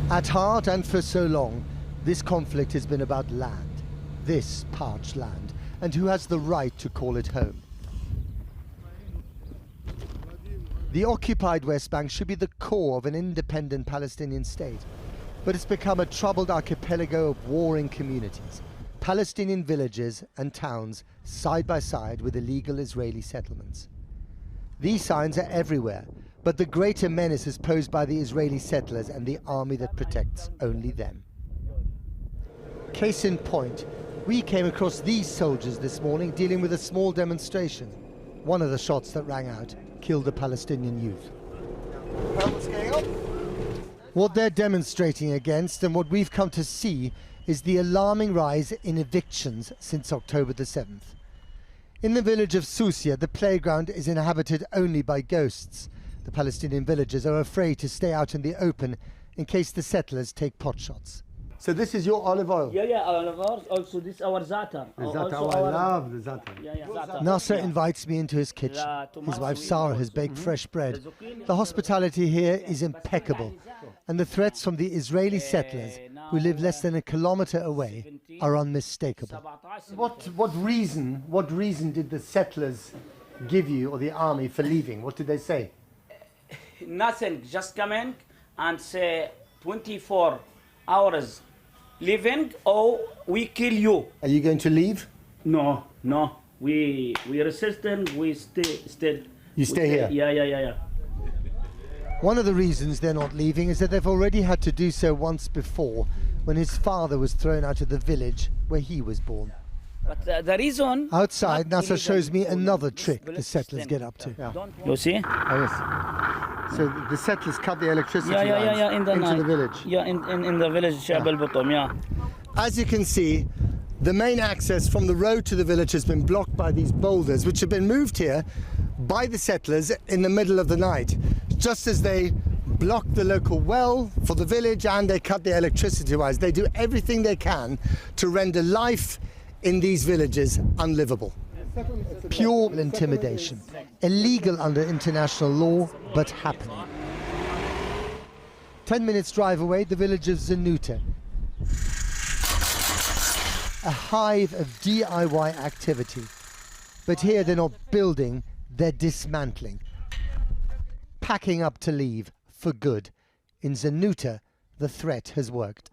At heart, and for so long, this conflict has been about land, this parched land, and who has the right to call it home. The occupied West Bank should be the core of an independent Palestinian state, but it's become a troubled archipelago of warring communities, Palestinian villages and towns side by side with illegal Israeli settlements. These signs are everywhere, but the greater menace is posed by the Israeli settlers and the army that protects only them. Case in point, we came across these soldiers this morning dealing with a small demonstration. One of the shots that rang out killed a Palestinian youth. What's going on? What they're demonstrating against, and what we've come to see, is the alarming rise in evictions since October the 7th. In the village of Susia, the playground is inhabited only by ghosts. The Palestinian villagers are afraid to stay out in the open in case the settlers take potshots. So this is your olive oil? Yeah, olive oil. Also this our za'atar. The za'atar, I love the za'atar. Za'atar. Nasser invites me into his kitchen. His wife Sarah has baked fresh bread. The hospitality here is impeccable, and the threats from the Israeli settlers, who live less than a kilometer away, are unmistakable. What reason did the settlers give you, or the army, for leaving? What did they say? Nothing, just coming and say 24 hours leaving or we kill you. Are you going to leave? No. We resisting, we stay. You stay here? Yeah. One of the reasons they're not leaving is that they've already had to do so once before, when his father was thrown out of the village where he was born. But the reason... Outside, Nasser shows me another trick the settlers get up to. Yeah. You see? Oh, yes. So the settlers cut the electricity lines into the village. Yeah, in the village, yeah. As you can see, the main access from the road to the village has been blocked by these boulders, which have been moved here by the settlers in the middle of the night, just as they block the local well for the village and they cut the electricity wires. They do everything they can to render life in these villages unlivable. Pure intimidation, illegal under international law, but happening. 10 minutes drive away, the village of Zanuta, a hive of DIY activity. But here they're not building, they're dismantling, packing up to leave for good. In Zanuta, the threat has worked.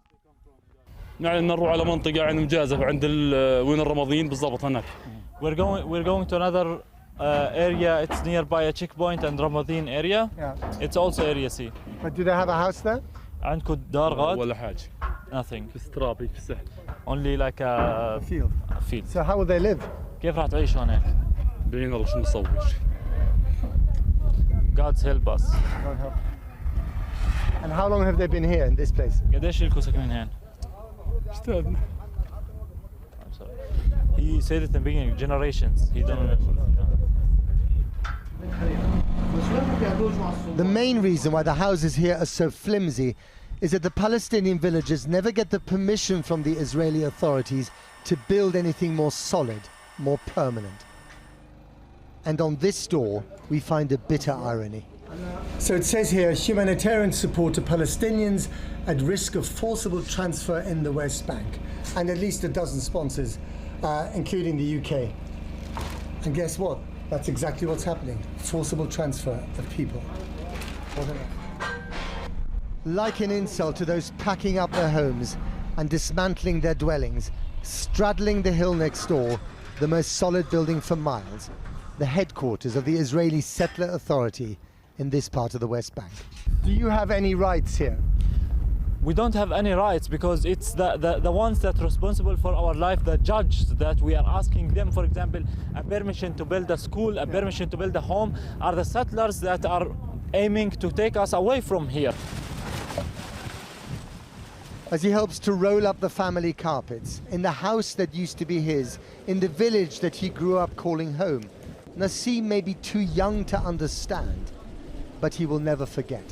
يعني نروح على منطقة عند مجازف عند وين الرمادين بالضبط هناك. We're going to another area. It's nearby a checkpoint and Ramadin area. Yeah. It's also area C. But do they have a house there? عندكم دار غاد؟ ولا حاجة. Nothing. في استرابي في السهل. Only like a field. Field. So how will they live? كيف راح تعيشوا هناك؟ بين الله شو نصور. God's help us. God help. And how long have they been here in this place? قديش لكم ساكنين هون؟ استاذنا. I'm sorry. He said it in the beginning, generations. He don't remember. The main reason why the houses here are so flimsy is that the Palestinian villagers never get the permission from the Israeli authorities to build anything more solid, more permanent. And on this door, we find a bitter irony. So it says here, humanitarian support to Palestinians at risk of forcible transfer in the West Bank, and at least a dozen sponsors, including the UK. And guess what? That's exactly what's happening. Forcible transfer of people. Like an insult to those packing up their homes and dismantling their dwellings, straddling the hill next door, the most solid building for miles, the headquarters of the Israeli Settler Authority in this part of the West Bank. Do you have any rights here? We don't have any rights because it's the ones that are responsible for our life, the judge that we are asking them, for example, a permission to build a school, a permission to build a home, are the settlers that are aiming to take us away from here. As he helps to roll up the family carpets in the house that used to be his, in the village that he grew up calling home, Nassim may be too young to understand, but he will never forget.